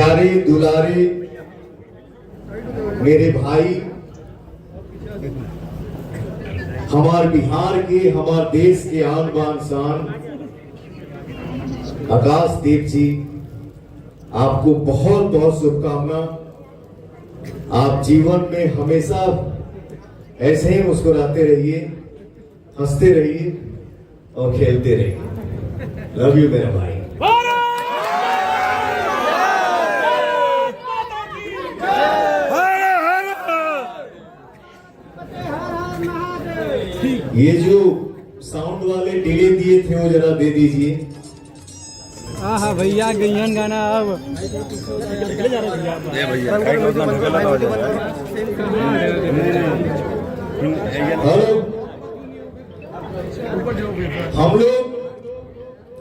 प्यारे दुलारे मेरे भाई, हमारे बिहार के, हमारे देश के आन बान शान आकाशदीप जी, आपको बहुत बहुत शुभकामना। आप जीवन में हमेशा ऐसे ही मुस्कुराते रहिए, हंसते रहिए और खेलते रहिए। लव यू मेरा भाई। ये जो साउंड वाले डिले दिए थे वो जरा दे दीजिए। हाँ भैया गैयन गाना अब हेलो, हम लोग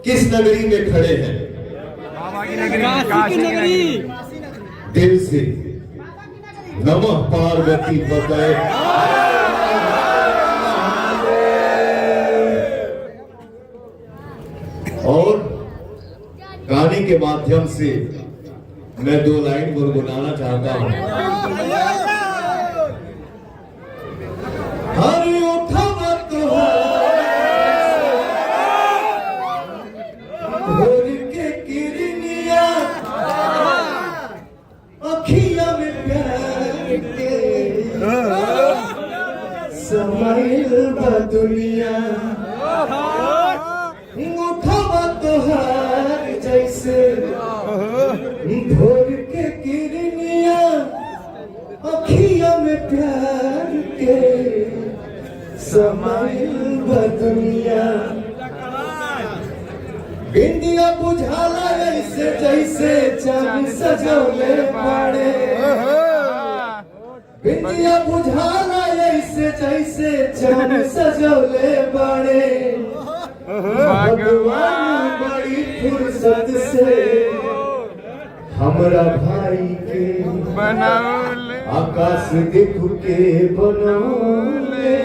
किस नगरी में खड़े हैं? काशी की नगरी। दिल से नमः पार्वती पते। और गाने के माध्यम से मैं 2 लाइन गुनगुनाना चाहता हूं। हरे उठवा भोर के किरनिया, अखियां में प्यार के समाइल बा दुनिया। उठवा तोहार जैसे भोर के किरनिया, अखियां में प्यार के समाइल बा दुनिया। बिंदिया बुझाला ऐसे जैसे चांद सजौले बाड़े। बिंदिया बुझाला ऐसे जैसे चांद सजौले बाड़े। भगवान बड़ी फुर्सत से हमरा भाई के बनौले, आकाश देख के बनौले।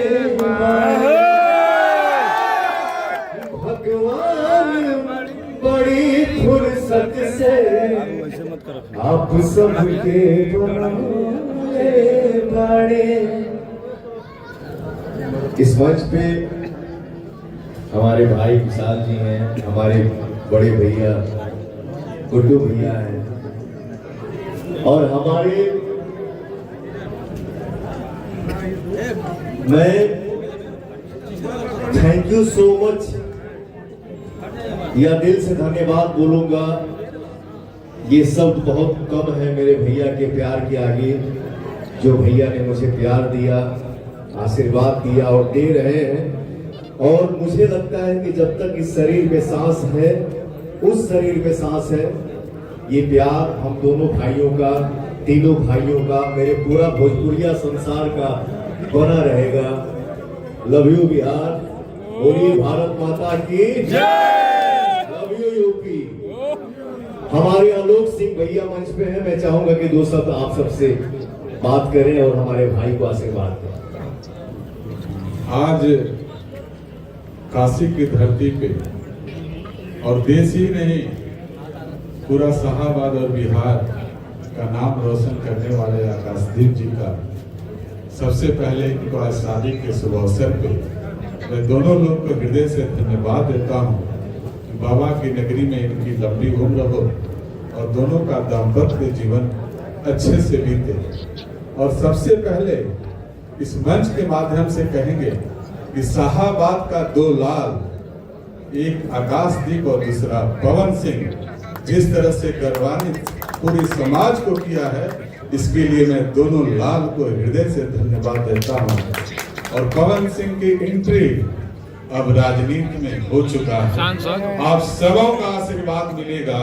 भगवान बड़ी फुर्सत से आप सबके बनौले बाड़े। इस मंच पे हमारे भाई विशाल जी हैं, हमारे बड़े भैया गुड्डू भैया हैं, और हमारे मैं थैंक यू सो मच या दिल से धन्यवाद बोलूंगा। ये शब्द बहुत कम है मेरे भैया के प्यार के आगे। जो भैया ने मुझे प्यार दिया, आशीर्वाद दिया और दे रहे हैं। और मुझे लगता है कि जब तक इस शरीर में सांस है, उस शरीर में सांस है, ये प्यार हम दोनों भाइयों का, तीनों भाइयों का, मेरे पूरा भोजपुरिया संसार का बना रहेगा। लव यू बिहार, बोलिए भारत माता की जय। Love you UP. हमारे आलोक सिंह भैया मंच पे हैं। मैं चाहूंगा कि 2 शब्द आप सबसे बात करें और हमारे भाई को आशीर्वाद दें। आज काशी की धरती पे और देश ही नहीं, पूरा शाहाबाद और बिहार का नाम रोशन करने वाले आकाशदीप जी का सबसे पहले इनको आज शादी के शुभ अवसर पे मैं दोनों लोग को हृदय से धन्यवाद देता हूँ कि बाबा की नगरी में इनकी लंबी उम्र हो और दोनों का दाम्पत्य जीवन अच्छे से बीते। और सबसे पहले इस मंच के माध्यम से कहेंगे कि शाहाबाद का 2 लाल, एक आकाशदीप और दूसरा पवन सिंह, जिस तरह से गौरवान्वित पूरे समाज को किया है, इसके लिए मैं दोनों लाल को हृदय से धन्यवाद देता हूं। और पवन सिंह की एंट्री अब राजनीति में हो चुका है। आप सबों का आशीर्वाद मिलेगा।